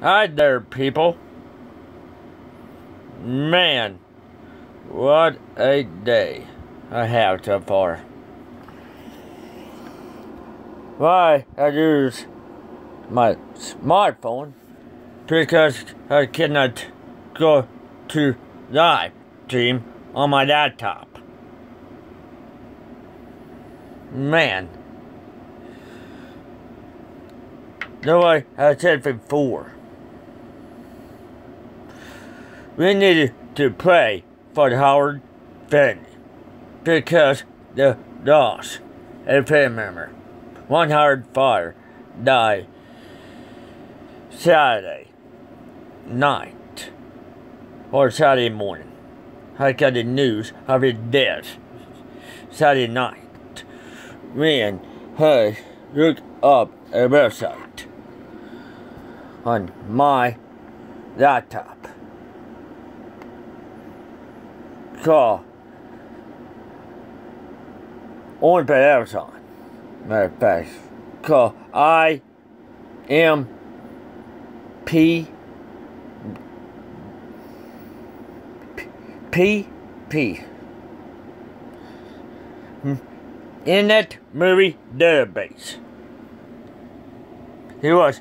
Hi there, people. Man, what a day I have so far. Why I use my smartphone because I cannot go to live stream on my laptop. Man, like I said before, we needed to pray for the Howard family because they lost a family member. One Howard father died Saturday night or Saturday morning. I got the news of his death Saturday night when I looked up a website on my laptop called owned by Amazon. Matter of fact, called IMP Internet Movie Database. He was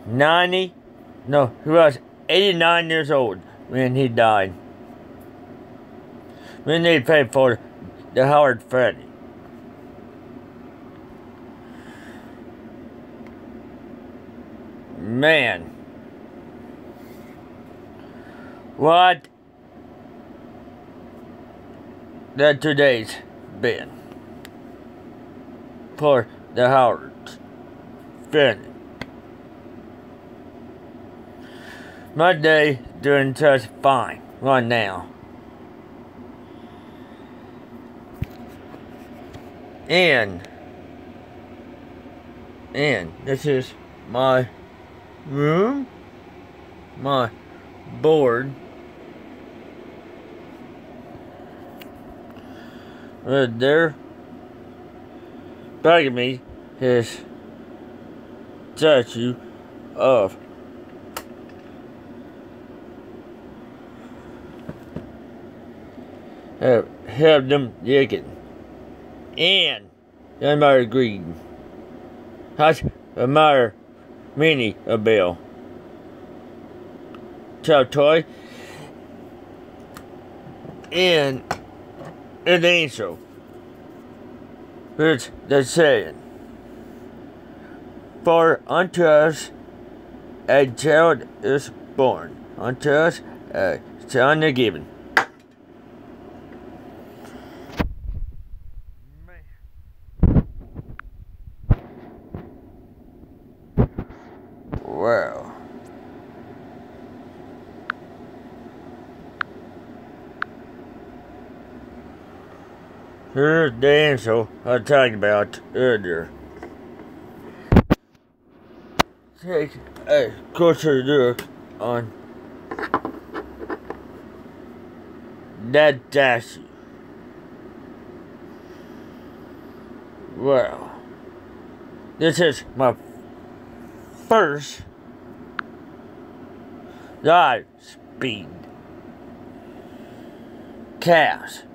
89 years old when he died. We need to pay for the Howard family. Man, what that today's been for the Howard family. My day doing just fine right now. And this is my room, my board. Right there. Back of me is statue of have them Lincoln and Admiral Green. That's Admiral Mini a Bill. Child toy and an angel. Which they're saying, for unto us a child is born, unto us a son is given. Wow. Here's the angel I talked about earlier. Take a closer look on that statue. Well, this is my first live speed cast.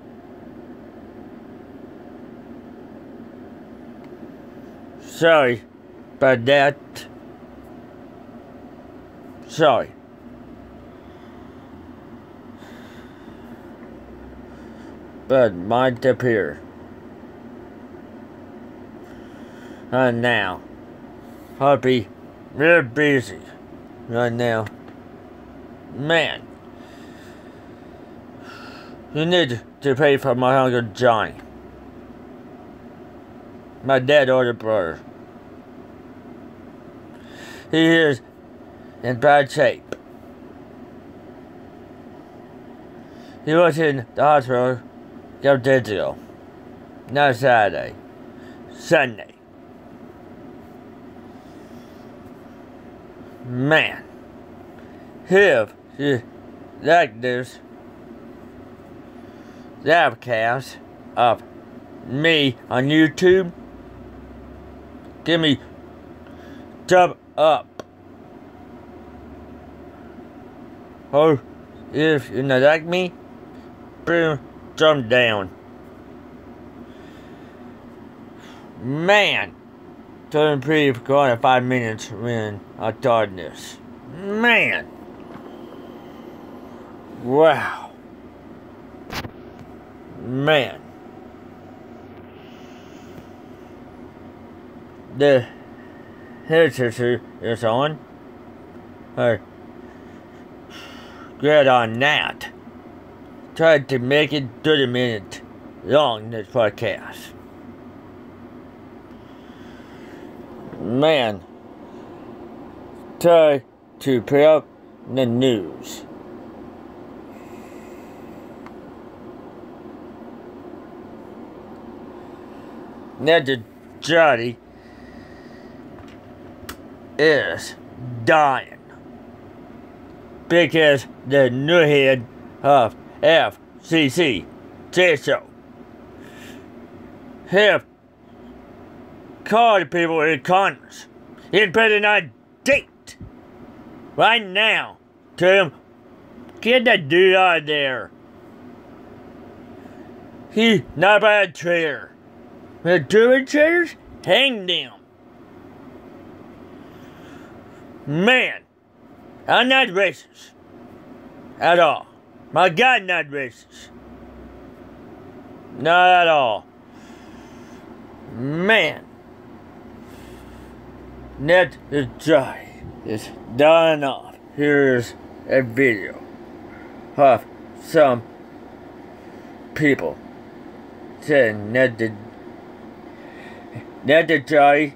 Sorry about that. Sorry. But might appear. And now, I'll be real busy right now. Man, you need to pay for my Uncle Johnny. My dead older brother. He is in bad shape. He was in the hospital a couple days ago. Not Saturday. Sunday. Man. If you like this livecast of me on YouTube, give me thumb up or if you not like me, bring some down. Man, turn pretty for 5 minutes when I thought this. Man, wow, man, the hairdresser is on. Get on that. Tried to make it 30 minutes long, this podcast. Man, try to put up the news. Now the Johnny is dying because the new head of FCC said so. Have called people in Congress. He'd better not date right now. Tell him, get that dude out of there. He's not about a traitor. The two traitors, hang them. Man, I'm not racist at all. My God, not racist. Not at all. Man, that is dry. It's done off. Here's a video of some people saying that the dry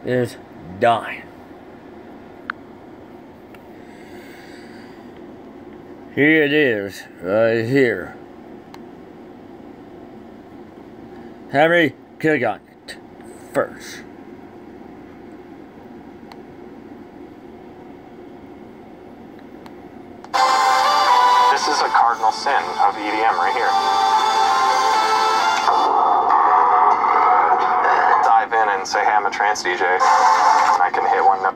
is dying. Here it is, right here. Have me click on it first. This is a cardinal sin of EDM right here. Dive in and say, hey, I'm a trance DJ. I can hit one note.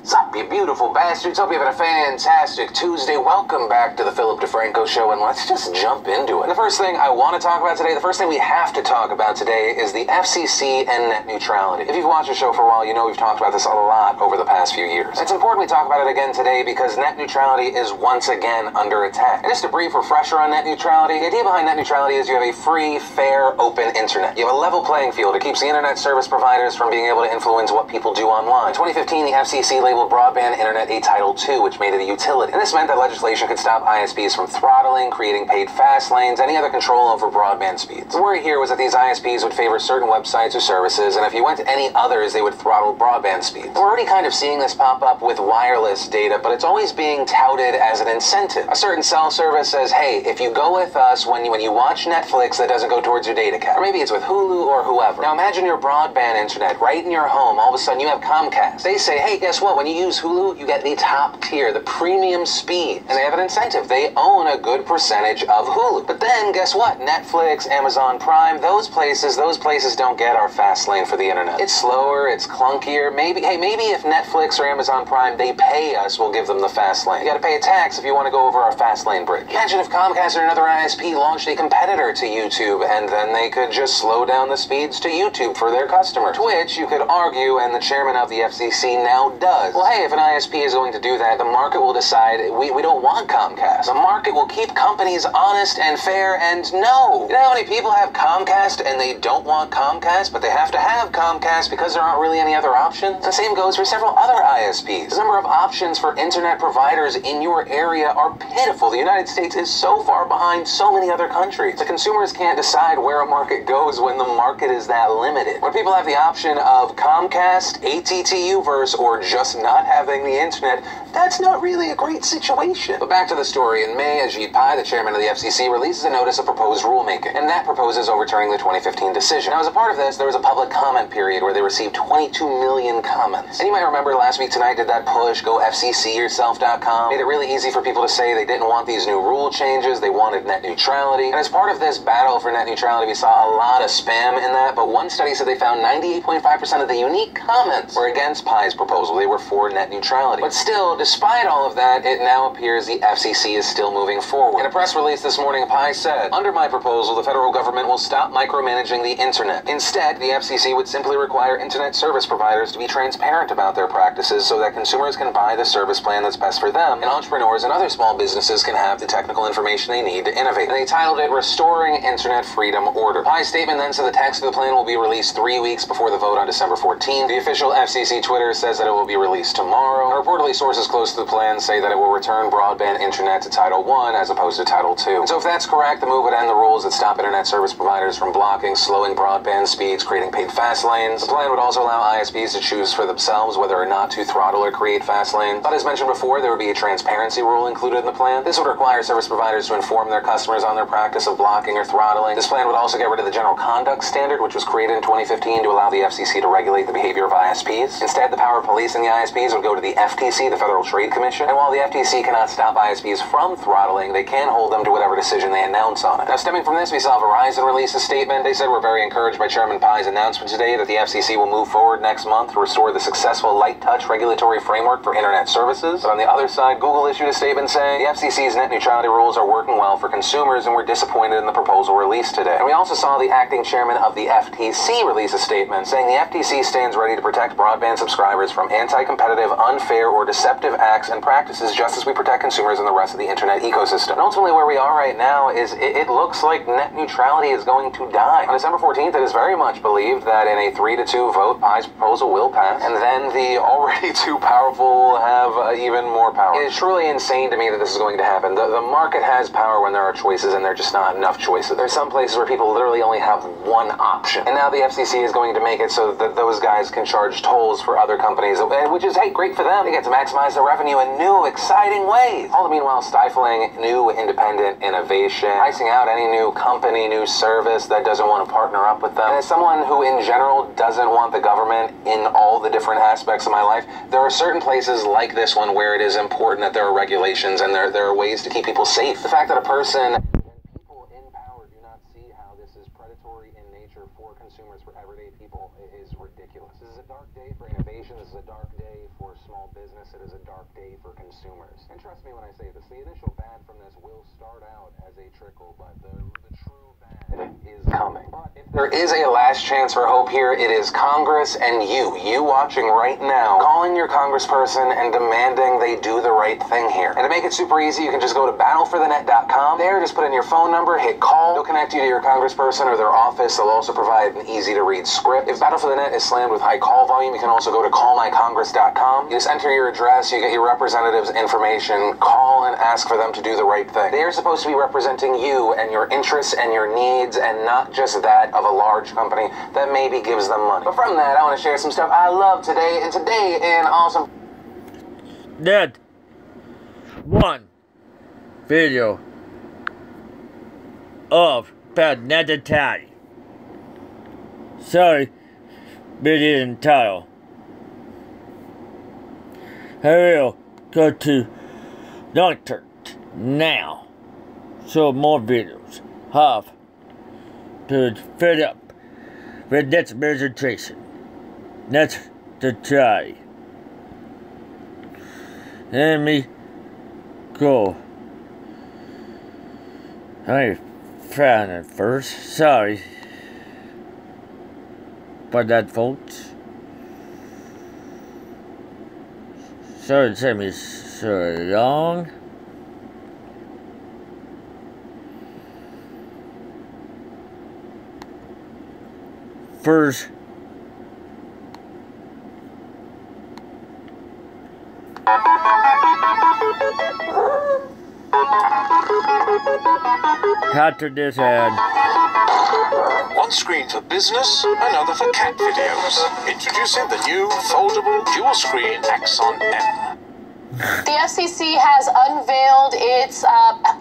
What's up, you beautiful bastards? Hope you're having a fantastic Tuesday. Welcome back to the Philip DeFranco Show, and let's just jump into it. The first thing I want to talk about today, the first thing we have to talk about today is the FCC and net neutrality. If you've watched the show for a while, you know we've talked about this a lot over the past few years. It's important we talk about it again today because net neutrality is once again under attack. And just a brief refresher on net neutrality, the idea behind net neutrality is you have a free, fair, open internet. You have a level playing field. It keeps the internet service providers from being able to influence what people do online. In 2015, the FCC labeled broadband internet a Title II, which made it a utility. And this meant that legislation could stop ISPs from throttling, creating paid fast lanes, any other control over broadband speeds. The worry here was that these ISPs would favor certain websites or services, and if you went to any others, they would throttle broadband speeds. We're already kind of seeing this pop up with wireless data, but it's always being touted as an incentive. A certain cell service says, hey, if you go with us when you watch Netflix, that doesn't go towards your data cap. Or maybe it's with Hulu or whoever. Now imagine your broadband internet right in your home. All of a sudden you have Comcast. They say, hey, guess what? When you use Hulu, you get the top tier, the premium speed. And they have an incentive. They own a good percentage of Hulu. But then, guess what? Netflix, Amazon Prime, those places don't get our fast lane for the internet. It's slower, it's clunkier. Maybe if Netflix or Amazon Prime, they pay us, we'll give them the fast lane. You gotta pay a tax if you want to go over our fast lane bridge. Imagine if Comcast or another ISP launched a competitor to YouTube, and then they could just slow down the speeds to YouTube for their customers. Twitch, you could argue, and the chairman of the FCC now does. Well, hey, if an ISP is going to do that, the market will decide we don't want Comcast. The market will keep companies honest and fair, and no. You know how many people have Comcast and they don't want Comcast, but they have to have Comcast because there aren't really any other options? The same goes for several other ISPs. The number of options for internet providers in your area are pitiful. The United States is so far behind so many other countries. The consumers can't decide where a market goes when the market is that limited. When people have the option of Comcast, AT&T Uverse, or just not having the internet, that's not really a great situation. But back to the story. In May, Ajit Pai, Pai, the chairman of the FCC, releases a notice of proposed rulemaking, and that proposes overturning the 2015 decision. Now, as a part of this, there was a public comment period where they received 22 million comments. And you might remember last week Tonight did that push, go FCCyourself.com, made it really easy for people to say they didn't want these new rule changes, they wanted net neutrality. And as part of this battle for net neutrality, we saw a lot of spam in that, but one study said they found 98.5% of the unique comments were against Pai's proposal. They were for net neutrality. But still, despite all of that, it now appears the FCC is still moving forward. In a press release this morning, Pai said, "Under my proposal, the federal government will stop micromanaging the internet. Instead, the FCC would simply require internet service providers to be transparent about their practices so that consumers can buy the service plan that's best for them, and entrepreneurs and other small businesses can have the technical information they need to innovate." And they titled it Restoring Internet Freedom Order. Pai's statement then said the text of the plan will be released 3 weeks before the vote on December 14th. The official FCC Twitter says that it will be released tomorrow. And reportedly, sources close to the plan say that it will return broadband internet to Title I as opposed to Title II. And so if that's correct, the move would end the rules that stop internet service providers from blocking, slowing broadband speeds, creating paid fast lanes. The plan would also allow ISPs to choose for themselves whether or not to throttle or create fast lanes. But as mentioned before, there would be a transparency rule included in the plan. This would require service providers to inform their customers on their practice of blocking or throttling. This plan would also get rid of the General Conduct Standard, which was created in 2015 to allow the FCC to regulate the behavior of ISPs. Instead, the power of policing the ISPs would go to the FTC, the Federal Trade Commission. And while the FTC cannot stop ISPs from throttling, they can hold them to whatever decision they announce on it. Now, stemming from this, we saw Verizon release a statement. They said, "We're very encouraged by Chairman Pai's announcement today that the FCC will move forward next month to restore the successful light touch regulatory framework for internet services." But on the other side, Google issued a statement saying the FCC's net neutrality rules are working well for consumers, and we're disappointed in the proposal released today. And we also saw the acting chairman of the FTC release a statement saying the FTC stands ready to protect broadband subscribers from anti-competitive, unfair, or deceptive acts and practices, just as we protect consumers and the rest of the internet ecosystem. And ultimately, where we are right now is it looks like net neutrality is going to die. On December 14th, it is very much believed that in a 3-2 vote, Pai's proposal will pass, and then the already too powerful have even more power. It is truly insane to me that this is going to happen. The market has power when there are choices, and there are just not enough choices. There's some places where people literally only have one option, and now the FCC is going to make it so that those guys can charge tolls for other companies, which is, hey, great for them. They get to maximize their revenue in new, exciting ways. All the meanwhile stifling new independent innovation, pricing out any new company, new service that doesn't want to partner up with them. And as someone who in general doesn't want the government in all the different aspects of my life, there are certain places like this one where it is important that there are regulations and there are ways to keep people safe. The fact that a person and people in power do not see how this is predatory in nature for consumers, for everyday people, is ridiculous. This is a dark day for innovation. This is a dark day for small business. It is a dark day for consumers. And trust me when I say this, the initial bad from this will start out as a trickle, but the true bad is coming. But if there is a last chance for hope here, it is Congress and you watching right now, calling your congressperson and demanding they do the right thing here. And to make it super easy, you can just go to battleforthenet.com. There, just put in your phone number, hit call. They'll connect you to your congressperson or their office. They'll also provide an easy-to-read script. If Battle for the Net is slammed with high call volume, you can also go to callmycongress.com. You just enter your address, you get your representative's information, call and ask for them to do the right thing. They are supposed to be representing you and your interests and your needs, and not just that of a large company that maybe gives them money. But from that, I want to share some stuff I love today, and today in awesome... That one video of bad net neutrality. Sorry, but it didn't title. I will go to Doctor now. So more videos have to fed up with net presentation. Net neutrality. Let me go. I found it first. Sorry for that, folks. Sorry it took me so long. First, after this ad. One screen for business, another for cat videos. Introducing the new foldable dual screen Axon M. The FCC has unveiled its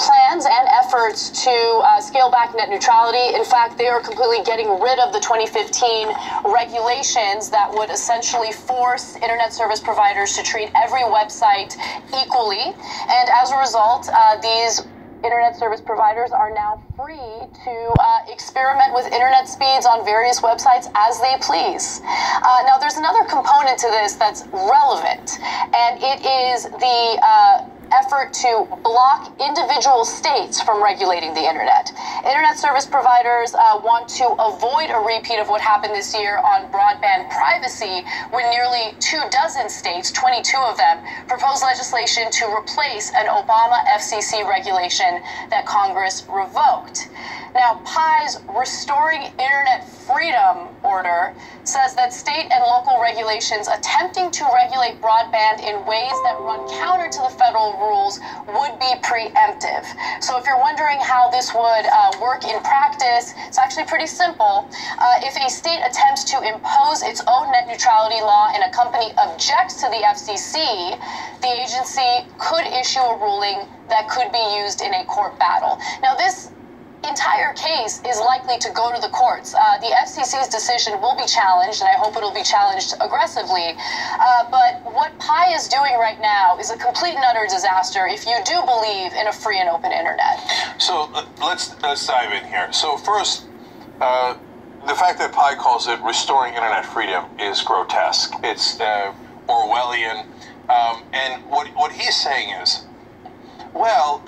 plans and efforts to scale back net neutrality. In fact, they are completely getting rid of the 2015 regulations that would essentially force internet service providers to treat every website equally. And as a result, these internet service providers are now free to experiment with internet speeds on various websites as they please. Now, there's another component to this that's relevant, and it is the effort to block individual states from regulating the internet. Internet service providers want to avoid a repeat of what happened this year on broadband privacy, when nearly 24 states, 22 of them, proposed legislation to replace an Obama FCC regulation that Congress revoked. Now, PI's Restoring Internet Freedom order says that state and local regulations attempting to regulate broadband in ways that run counter to the federal rules would be preemptive. So if you're wondering how this would work in practice, it's actually pretty simple. If a state attempts to impose its own net neutrality law and a company objects to the FCC, the agency could issue a ruling that could be used in a court battle. Now, this entire case is likely to go to the courts. The FCC's decision will be challenged, and I hope it'll be challenged aggressively. But what Pi is doing right now is a complete and utter disaster if you do believe in a free and open internet. So let's dive in here. So first, the fact that Pi calls it restoring internet freedom is grotesque. It's Orwellian. And what he's saying is, well,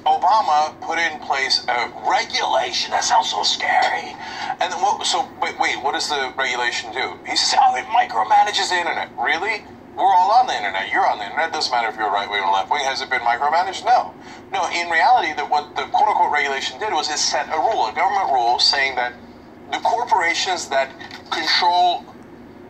Obama put in place a regulation. That sounds so scary. And then wait, what does the regulation do? He says, oh, it micromanages the internet. Really? We're all on the internet. You're on the internet. It doesn't matter if you're right wing or left wing. Has it been micromanaged? No. No, in reality, what the quote unquote regulation did was it set a rule, a government rule, saying that the corporations that control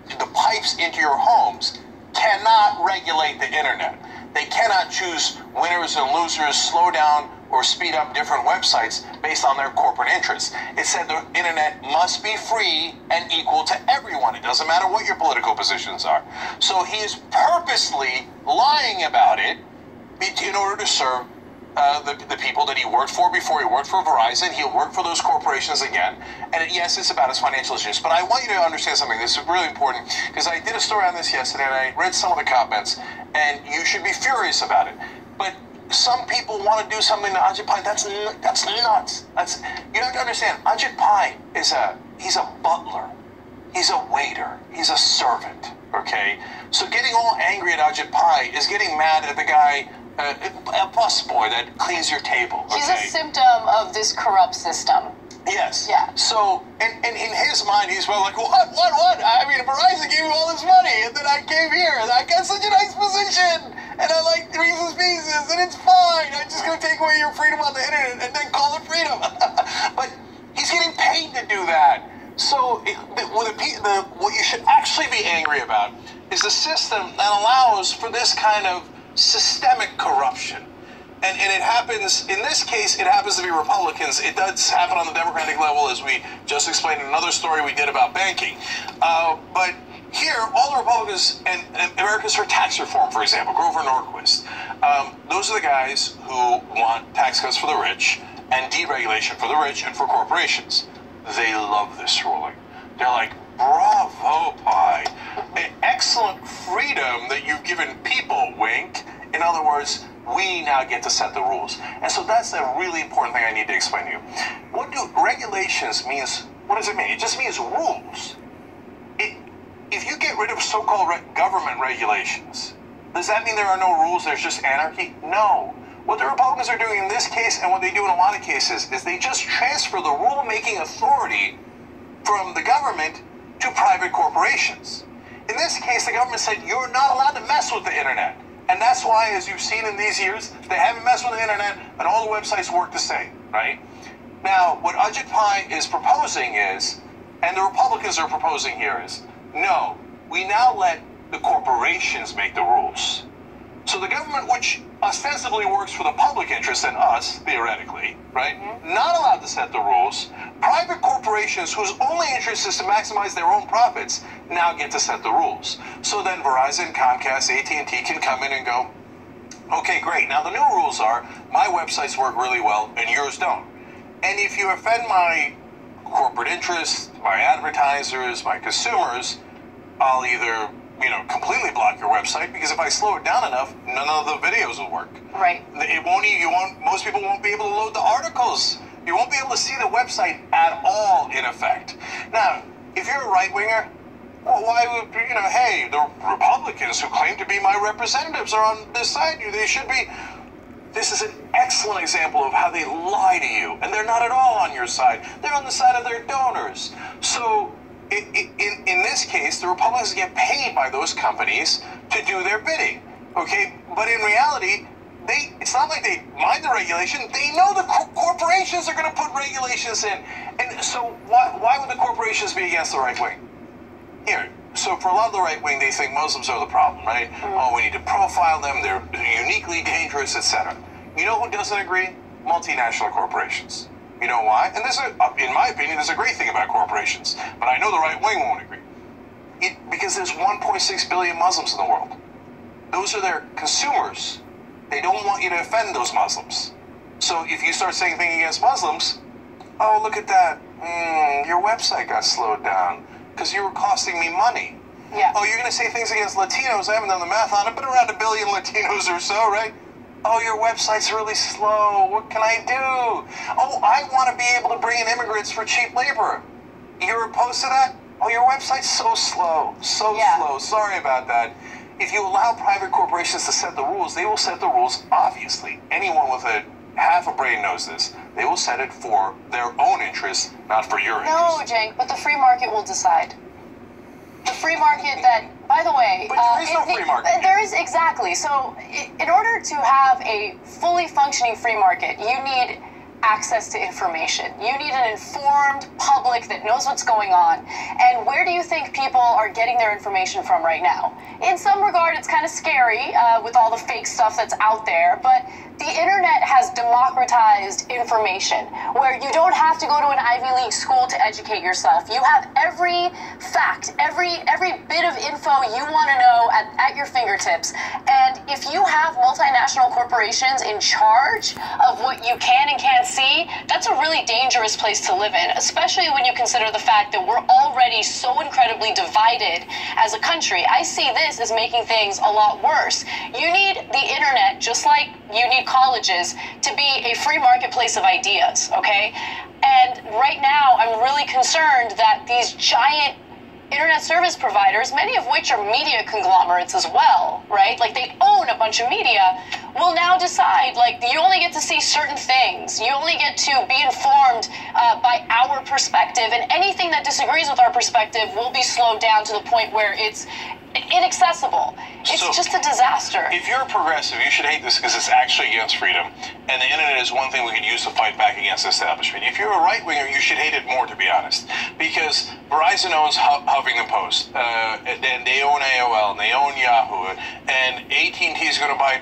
the pipes into your homes cannot regulate the internet. They cannot choose winners and losers, slow down or speed up different websites based on their corporate interests. It said the internet must be free and equal to everyone. It doesn't matter what your political positions are. So he is purposely lying about it in order to serve the people that he worked for before he worked for Verizon. He'll work for those corporations again. And yes, it's about his financial issues. But I want you to understand something. This is really important, because I did a story on this yesterday, and I read some of the comments, and you should be furious about it. But some people want to do something to Ajit Pai. That's nuts. You have to understand, Ajit Pai he's a butler. He's a waiter. He's a servant. Okay? So getting all angry at Ajit Pai is getting mad at the guy, a busboy that cleans your table. Okay? He's a symptom of this corrupt system. Yes. Yeah. So, and in his mind, he's well like, what? I mean, Verizon gave me all this money, and then I came here, and I got such a nice position, and I like Reese's Pieces, and it's fine. I'm just going to take away your freedom on the internet and then call it freedom. But he's getting paid to do that. So, what you should actually be angry about is the system that allows for this kind of systemic corruption. And it happens, in this case, it happens to be Republicans. It does happen on the Democratic level, as we just explained in another story we did about banking. But here, all the Republicans and Americans for Tax Reform, for example, Grover Norquist, those are the guys who want tax cuts for the rich and deregulation for the rich and for corporations. They love this ruling. They're like, bravo, Pai. Excellent freedom that you've given people, wink. In other words, we now get to set the rules. And so that's a really important thing I need to explain to you. What do regulations means? What does it mean? It just means rules. If you get rid of so-called government regulations, does that mean there are no rules, there's just anarchy? No. What the Republicans are doing in this case, and what they do in a lot of cases, is they just transfer the rule-making authority from the government to private corporations. In this case, the government said, you're not allowed to mess with the internet. And that's why, as you've seen in these years, they haven't messed with the internet, and all the websites work the same, right? Now, what Ajit Pai is proposing is, and the Republicans are proposing here is, no, we now let the corporations make the rules. So the government, which ostensibly works for the public interest and us, theoretically, right, not allowed to set the rules. Private corporations whose only interest is to maximize their own profits now get to set the rules. So then Verizon, Comcast, AT&T can come in and go, Okay, great. Now the new rules are my websites work really well and yours don't. And if you offend my corporate interests, my advertisers, my consumers, I'll either, completely block your website, because if I slow it down enough, none of the videos will work. Right. Most people won't be able to load the articles. You won't be able to see the website at all, in effect. Now, if you're a right-winger, well, why would, hey, the Republicans who claim to be my representatives are on this side. They should be. This is an excellent example of how they lie to you, and they're not at all on your side. They're on the side of their donors. So, in this case, the Republicans get paid by those companies to do their bidding, okay? But in reality, it's not like they mind the regulation. They know the corporations are going to put regulations in. And so why would the corporations be against the right wing? Here, so for a lot of the right wing, they think Muslims are the problem, right? Oh, we need to profile them. They're uniquely dangerous, etc. You know who doesn't agree? Multinational corporations. You know why? And in my opinion, there's a great thing about corporations, but I know the right wing won't agree. Because there's 1.6 billion Muslims in the world. Those are their consumers. They don't want you to offend those Muslims. So if you start saying things against Muslims, oh, look at that. Your website got slowed down because you were costing me money. Yeah. Oh, you're going to say things against Latinos. I haven't done the math on it, but around 1 billion Latinos or so, right? Oh, your website's really slow. What can I do? Oh, I want to be able to bring in immigrants for cheap labor. You're opposed to that? Oh, your website's so slow. So slow. Sorry about that. If you allow private corporations to set the rules, they will set the rules, obviously. Anyone with half a brain knows this. They will set it for their own interests, not for your interests. No, Cenk, but the free market will decide. The free market that, by the way... But there is no free market. There is, exactly. So in order to have a fully functioning free market, you need access to information. You need an informed public that knows what's going on. And where do you think people are getting their information from right now? In some regard, it's kind of scary with all the fake stuff that's out there, but the internet has democratized information where you don't have to go to an Ivy League school to educate yourself. You have every fact, every bit of info you want to know at your fingertips. And if you have multinational corporations in charge of what you can and can't see, that's a really dangerous place to live in, especially when you consider the fact that we're already so incredibly divided as a country. I see this as making things a lot worse. You need the internet, just like you need colleges, to be a free marketplace of ideas, okay? And right now, I'm really concerned that these giant internet service providers, many of which are media conglomerates as well, right? Like they own a bunch of media, will now decide, like, you only get to see certain things. You only get to be informed by our perspective, and anything that disagrees with our perspective will be slowed down to the point where it's inaccessible. It's just a disaster. If you're a progressive, you should hate this because it's actually against freedom, and the internet is one thing we could use to fight back against the establishment. If you're a right-winger, you should hate it more, to be honest, because Verizon owns Huffington Post, and they own AOL, and they own Yahoo, and AT&T is going to buy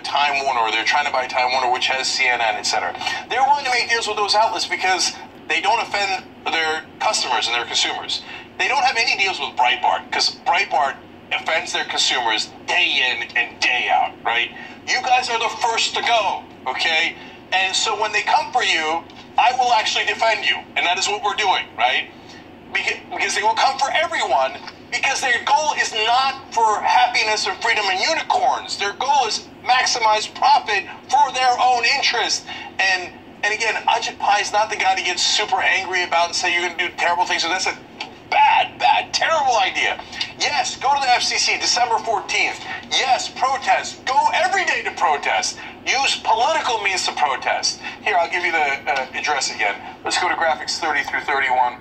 Time Warner, or they're trying to buy Time Warner, which has CNN, etc. They're willing to make deals with those outlets because they don't offend their customers and their consumers. They don't have any deals with Breitbart because Breitbart offends their consumers day in and day out, right? You guys are the first to go, okay? And so when they come for you, I will actually defend you, and that is what we're doing, right? Because they will come for everyone, because their goal is not for happiness and freedom and unicorns. Their goal is maximize profit for their own interest. And again, Ajit Pai is not the guy to get super angry about and say you're going to do terrible things. So that's a bad, terrible idea. Yes, go to the FCC December 14th. Yes, protest. Go every day to protest. Use political means to protest. Here, I'll give you the address again. Let's go to graphics 30 through 31.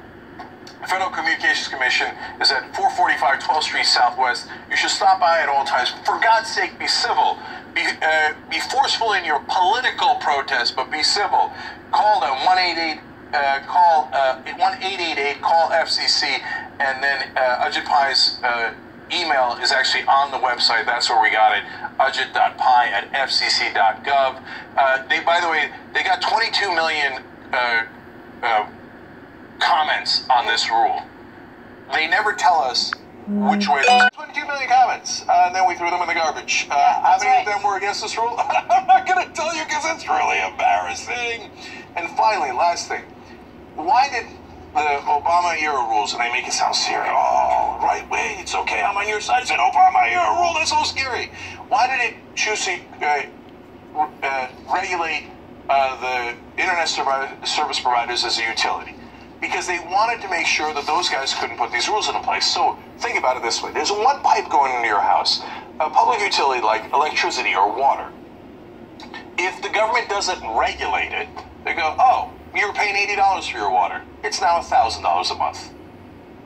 The Federal Communications Commission is at 445 12th Street Southwest. You should stop by at all times. For God's sake, be civil. Be forceful in your political protest, but be civil. Call them 188. Call 1-888, call FCC, and then Ajit Pai's email is actually on the website. That's where we got it, ajit.pai@fcc.gov. By the way, they got 22 million comments on this rule. They never tell us which way. There's 22 million comments, and then we threw them in the garbage. How many of them were against this rule? I'm not going to tell you because it's really embarrassing. And finally, last thing. Why did the Obama-era rules, and they make it sound serious, oh, right way, it's okay, I'm on your side. It's an Obama-era rule, that's so scary. Why did it choose to regulate the internet service providers as a utility? Because they wanted to make sure that those guys couldn't put these rules into place. So think about it this way. There's one pipe going into your house, a public utility like electricity or water. If the government doesn't regulate it, they go, oh, you were paying $80 for your water. It's now $1,000 a month.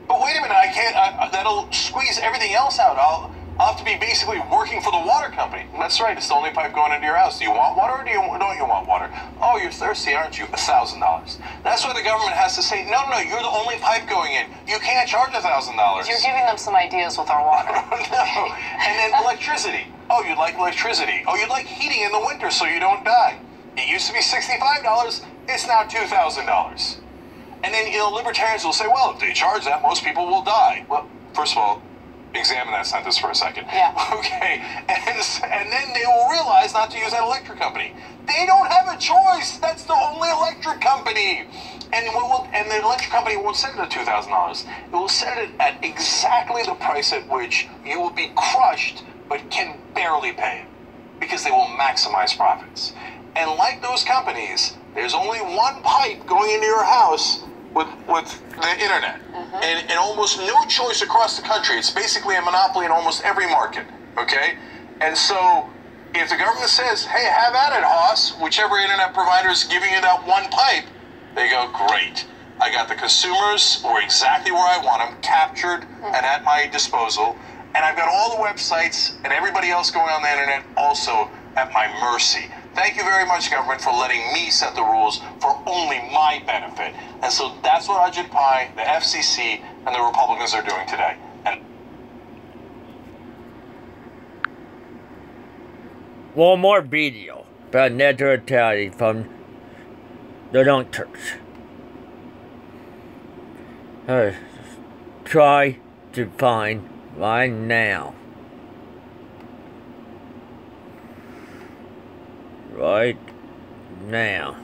But wait a minute, I can't, that'll squeeze everything else out. I'll have to be basically working for the water company. That's right, it's the only pipe going into your house. Do you want water or don't you want water? Oh, you're thirsty, aren't you? $1,000. That's why the government has to say, no, you're the only pipe going in. You can't charge $1,000. You're giving them some ideas with our water. No. And then electricity. Oh, you'd like electricity. Oh, you'd like heating in the winter so you don't die. It used to be $65. It's now $2,000. And then, libertarians will say, well, if they charge that, most people will die. Well, first of all, examine that sentence for a second. Yeah. Okay. And then they will realize not to use that electric company. They don't have a choice. That's the only electric company. And the electric company won't set it at $2,000. It will set it at exactly the price at which you will be crushed, but can barely pay it, because they will maximize profits. And like those companies, there's only one pipe going into your house with the internet. And almost no choice across the country. It's basically a monopoly in almost every market, okay? And so if the government says, hey, have at it, Haas, whichever internet provider is giving you that one pipe, they go, great. I got the consumers who are exactly where I want them, captured and at my disposal, and I've got all the websites and everybody else going on the internet also at my mercy. Thank you very much, government, for letting me set the rules for only my benefit. And so that's what Ajit Pai, the FCC, and the Republicans are doing today. And one more video about net neutrality from the Dunkers. Try to find right now. Right now.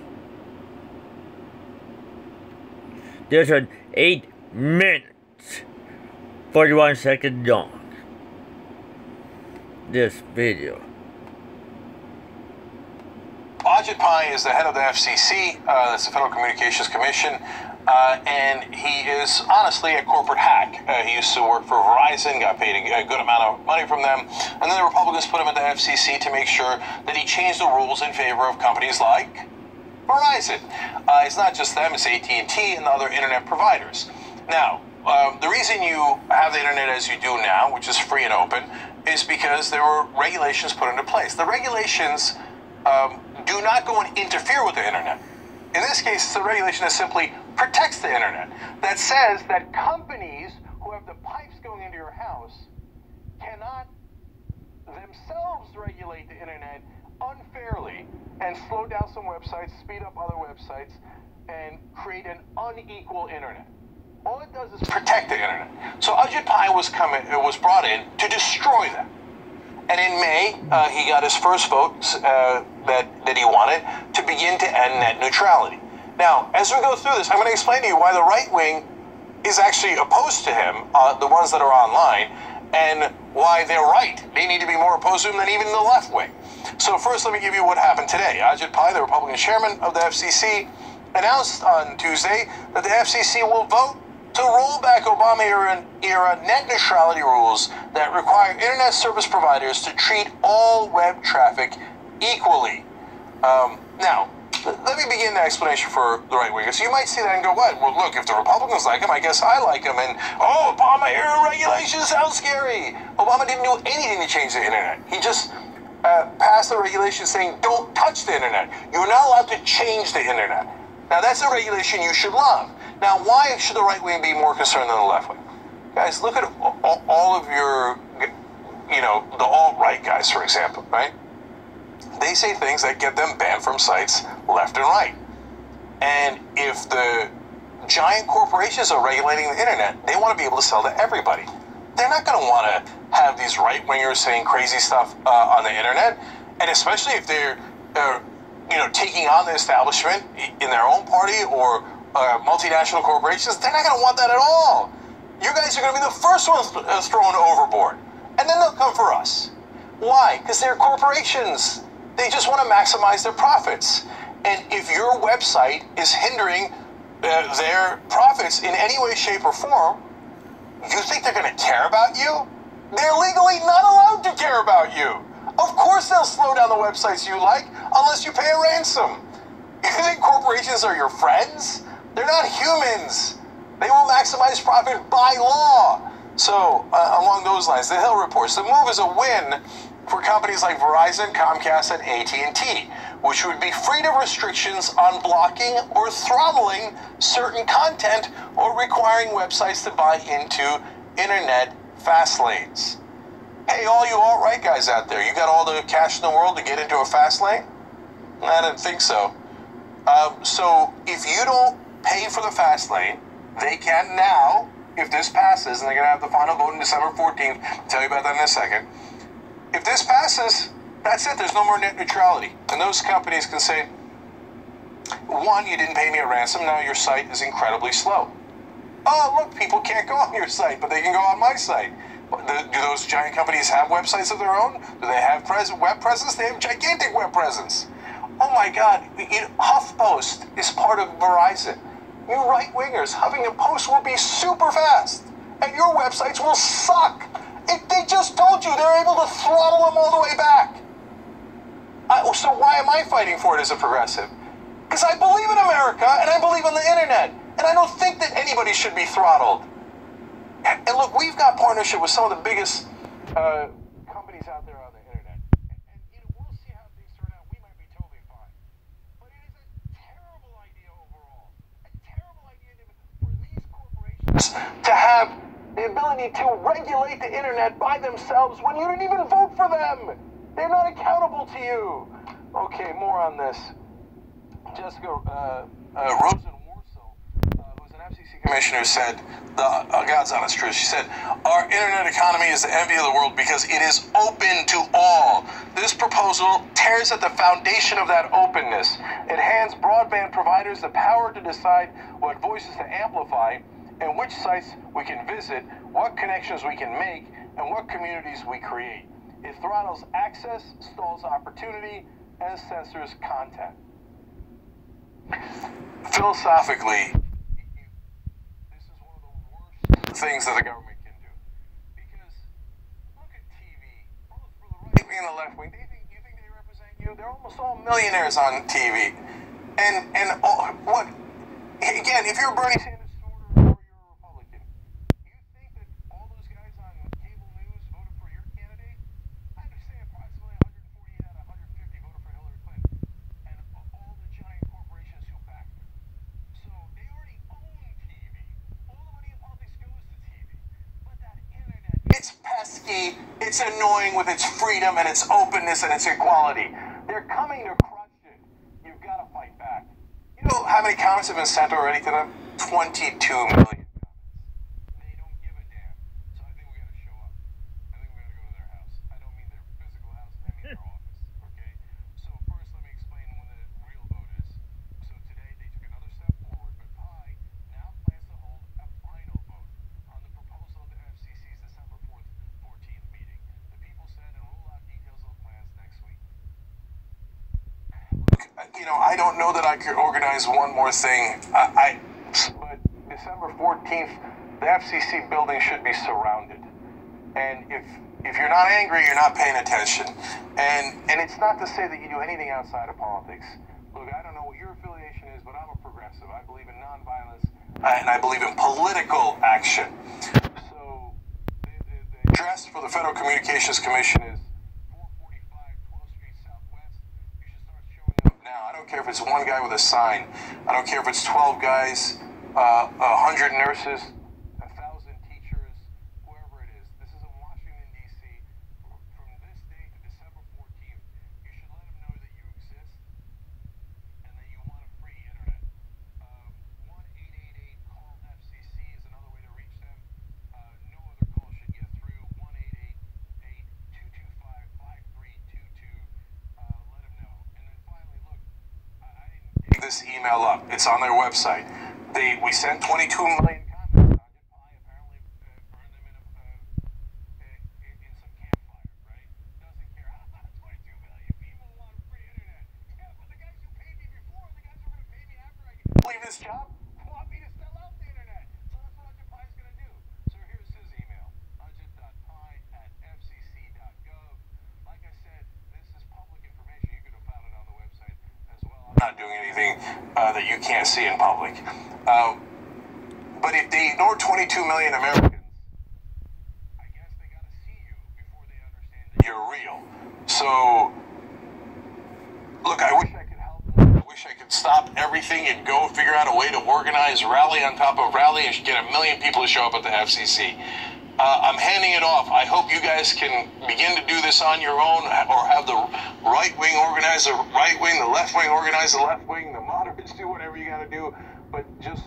There's an 8 minutes 41 seconds long. This video. Ajit Pai is the head of the FCC, that's the Federal Communications Commission, and he is honestly a corporate hack. He used to work for Verizon, got paid a good amount of money from them, and then the Republicans put him in the FCC to make sure that he changed the rules in favor of companies like Verizon. It's not just them, it's AT&T and the other internet providers. Now, the reason you have the internet as you do now, which is free and open, is because there were regulations put into place. The regulations do not go and interfere with the internet. In this case, it's a regulation that simply protects the internet, that says that companies who have the pipes going into your house cannot themselves regulate the internet unfairly and slow down some websites, speed up other websites, and create an unequal internet. All it does is protect the internet. So Ajit Pai was brought in to destroy that. And in May, he got his first votes that he wanted to begin to end net neutrality. Now, as we go through this, I'm going to explain to you why the right wing is actually opposed to him, the ones that are online, and why they're right. They need to be more opposed to him than even the left wing. So first, let me give you what happened today. Ajit Pai, the Republican chairman of the FCC, announced on Tuesday that the FCC will vote to roll back Obama-era net neutrality rules that require internet service providers to treat all web traffic equally. Now, let me begin the explanation for the right wingers. You might see that and go, what? Well, look, if the Republicans like him, I guess I like him. And, oh, Obama-era regulations sound scary. Obama didn't do anything to change the internet. He just passed a regulation saying, don't touch the internet. You're not allowed to change the internet. Now, that's a regulation you should love. Now, why should the right wing be more concerned than the left wing? Guys, look at all of your, the alt-right guys, for example, right? They say things that get them banned from sites left and right. And if the giant corporations are regulating the internet, they want to be able to sell to everybody. they're not going to want to have these right-wingers saying crazy stuff on the internet, and especially if they're taking on the establishment in their own party or multinational corporations. They're not going to want that at all. You guys are going to be the first ones thrown overboard, and then they'll come for us. Why? Because they're corporations. They just want to maximize their profits. And if your website is hindering their profits in any way, shape, or form, you think they're going to care about you? They're legally not allowed to care about you. Of course they'll slow down the websites you like unless you pay a ransom. You think corporations are your friends? They're not humans. They will maximize profit by law. So, along those lines, the Hill reports, the move is a win for companies like Verizon, Comcast, and AT&T, which would be freed of restrictions on blocking or throttling certain content or requiring websites to buy into internet fast lanes. Hey, all you alt-right guys out there, you got all the cash in the world to get into a fast lane? I didn't think so. So if you don't pay for the fast lane, they can now, if this passes, and they're going to have the final vote on December 14th, I'll tell you about that in a second. If this passes, that's it. There's no more net neutrality. And those companies can say, one, you didn't pay me a ransom, now your site is incredibly slow. Oh, look, people can't go on your site, but they can go on my site. Do those giant companies have websites of their own? Do they have web presence? They have gigantic web presence. Oh my God, HuffPost is part of Verizon. You right-wingers, Huffington Post will be super fast, and your websites will suck. If they just told you they're able to throttle them all the way back. So why am I fighting for it as a progressive? Because I believe in America, and I believe in the internet, and I don't think that anybody should be throttled. And look, we've got partnership with some of the biggest companies out there on the internet. And we'll see how things turn out. We might be totally fine. But it is a terrible idea overall. A terrible idea for these corporations to have the ability to regulate the internet by themselves when you didn't even vote for them. They're not accountable to you. Okay, more on this. Jessica Rosen-Worcel, who's an FCC commissioner, said, God's honest truth, she said, our internet economy is the envy of the world because it is open to all. This proposal tears at the foundation of that openness. It hands broadband providers the power to decide what voices to amplify and which sites we can visit, what connections we can make, and what communities we create. It throttles access, stalls opportunity, and censors content. Philosophically, this is one of the worst things that the government can do. Because look at TV. Both for the right wing and the left wing, you think they represent you? They're almost all millionaires on TV. And what? Again, if you're Bernie Sanders supporter or you're a Republican, you think that all those guys on cable news voted for your candidate? I understand approximately 148 out of 150 voted for Hillary Clinton. And all the giant corporations who backed her. So they already own TV. All the money in politics goes to TV. But that internet, it's pesky, it's annoying with its freedom and its openness and its equality. They're coming to crush it. You've got to fight back. You know how many comments have been sent already to them? 22 million comments. They don't give a damn. So I think we got to show up. I think we got to go to their house. I don't mean their physical house, I mean their office. Okay? So first, let me explain when the real vote is. So today they took another step forward, but Pi now plans to hold a final vote on the proposal of the FCC's December 14th meeting. The people said and roll out details of the plans next week. Look, I don't know that I could organize one more thing. But December 14th, the FCC building should be surrounded. And if you're not angry, you're not paying attention. And it's not to say that you do anything outside of politics. Look, I don't know what your affiliation is, but I'm a progressive. I believe in nonviolence, and I believe in political action. So the address for the Federal Communications Commission is 445 12th Street Southwest. You should start showing up now. I don't care if it's one guy with a sign. I don't care if it's 12 guys, 100 nurses, 1,000 teachers, whoever it is. This is in Washington, D.C. From this day to December 14th, you should let them know that you exist and that you want a free internet. 1-888-CALL-FCC is another way to reach them. No other call should get this email up. It's on their website. We sent 22 million comments. Sergeant Pai apparently burned them in some campfire, right? Doesn't care. 22 million people want free internet. Yeah, but the guys who paid me before, the guys who are going to pay me after I leave this job, want me to sell out the internet. So that's what Sergeant Pai is going to do. So here's his email: sergeant.pai@fcc.gov. Like I said, this is public information. You could have found it on the website as well. I'm not doing anything that you can't see in public. But if they ignore 22 million Americans, I guess they got to see you before they understand that you're real. So, look, I wish I could help. I wish I could stop everything and go figure out a way to organize rally on top of rally and get 1 million people to show up at the FCC. I'm handing it off. I hope you guys can begin to do this on your own, or have the right wing organize the right wing, the left wing organize the left wing, the moderates do whatever you got to do. But just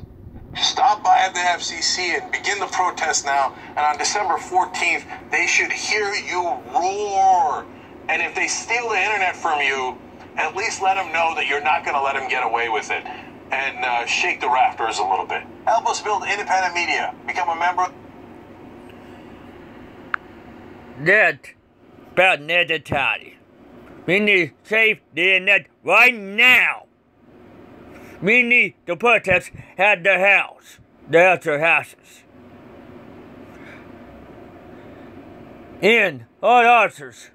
stop by at the FCC and begin the protest now. And on December 14th, they should hear you roar. And if they steal the internet from you, at least let them know that you're not going to let them get away with it. And shake the rafters a little bit. Help us build independent media. Become a member. That about net neutrality. We need to save the internet right now. We need to protest at the house, their houses. And all officers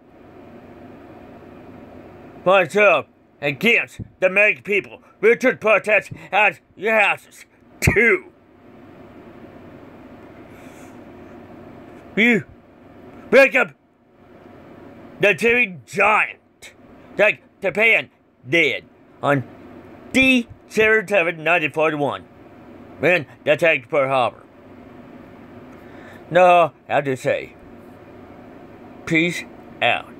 rise up against the American people. We should protest at your houses too. You wake up the TV giant like Japan did on December 7, 1941, when they attacked Pearl Harbor. No, I have to say, peace out.